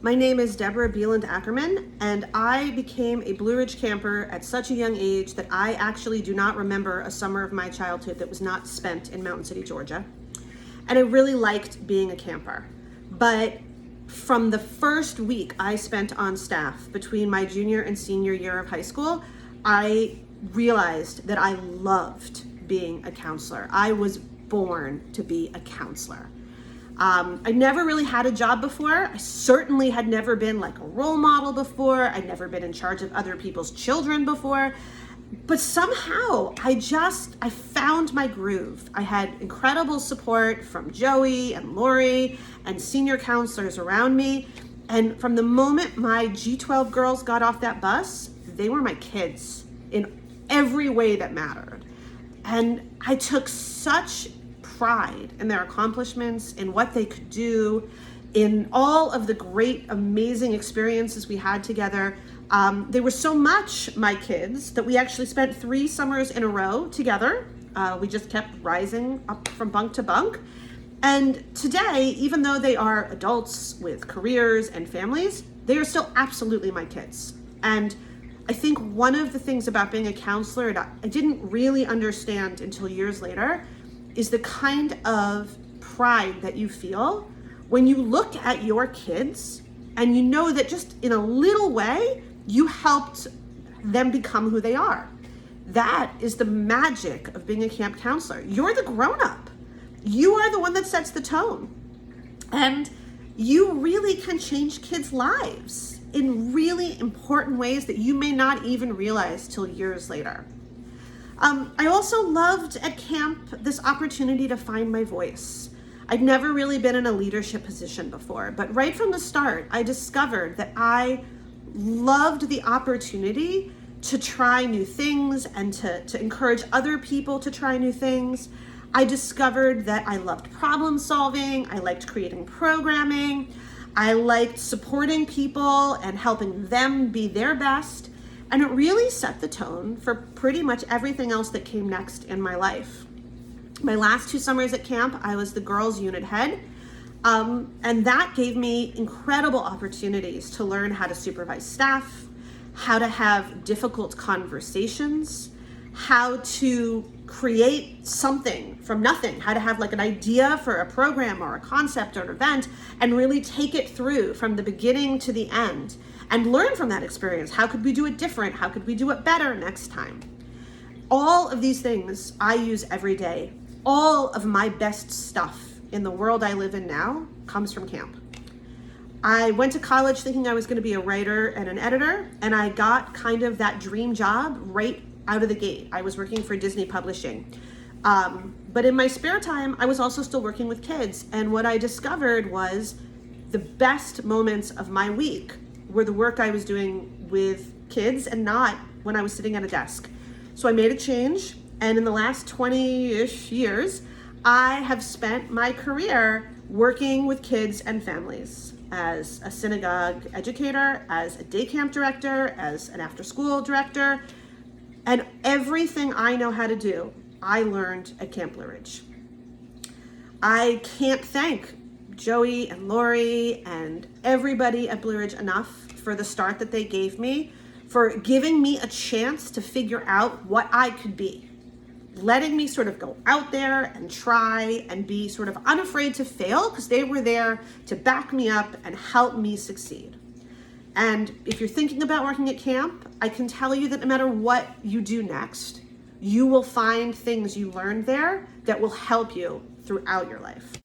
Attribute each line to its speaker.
Speaker 1: My name is Debra Beland Ackerman, and I became a Blue Ridge camper at such a young age that I actually do not remember a summer of my childhood that was not spent in Mountain City, Georgia. And I really liked being a camper. But from the first week I spent on staff between my junior and senior year of high school, I realized that I loved being a counselor. I was born to be a counselor. I never really had a job before. I certainly had never been like a role model before. I'd never been in charge of other people's children before. But somehow I found my groove. I had incredible support from Joey and Lori and senior counselors around me. And from the moment my G12 girls got off that bus, they were my kids in every way that mattered. And I took such pride in their accomplishments, in what they could do, in all of the great, amazing experiences we had together. They were so much my kids that we actually spent 3 summers in a row together. We just kept rising up from bunk to bunk. And today, even though they are adults with careers and families, they are still absolutely my kids. And I think one of the things about being a counselor that I didn't really understand until years later is the kind of pride that you feel when you look at your kids and you know that just in a little way, you helped them become who they are. That is the magic of being a camp counselor. You're the grown-up. You are the one that sets the tone. And you really can change kids' lives in really important ways that you may not even realize till years later. I also loved at camp this opportunity to find my voice. I'd never really been in a leadership position before, but right from the start, I discovered that I loved the opportunity to try new things and to encourage other people to try new things. I discovered that I loved problem solving. I liked creating programming. I liked supporting people and helping them be their best. And it really set the tone for pretty much everything else that came next in my life. My last 2 summers at camp, I was the girls' unit head. And that gave me incredible opportunities to learn how to supervise staff, how to have difficult conversations, how to create something from nothing, how to have like an idea for a program or a concept or an event and really take it through from the beginning to the end and learn from that experience. How could we do it different? How could we do it better next time? All of these things I use every day. All of my best stuff in the world I live in now comes from camp. I went to college thinking I was going to be a writer and an editor, and I got kind of that dream job right out of the gate. I was working for Disney Publishing. But in my spare time, I was also still working with kids. And what I discovered was the best moments of my week were the work I was doing with kids and not when I was sitting at a desk. So I made a change. And in the last 20-ish years, I have spent my career working with kids and families as a synagogue educator, as a day camp director, as an after-school director. And everything I know how to do, I learned at Camp Blue Ridge. I can't thank Joey and Lori and everybody at Blue Ridge enough for the start that they gave me, for giving me a chance to figure out what I could be, letting me sort of go out there and try and be sort of unafraid to fail because they were there to back me up and help me succeed. And if you're thinking about working at camp, I can tell you that no matter what you do next, you will find things you learned there that will help you throughout your life.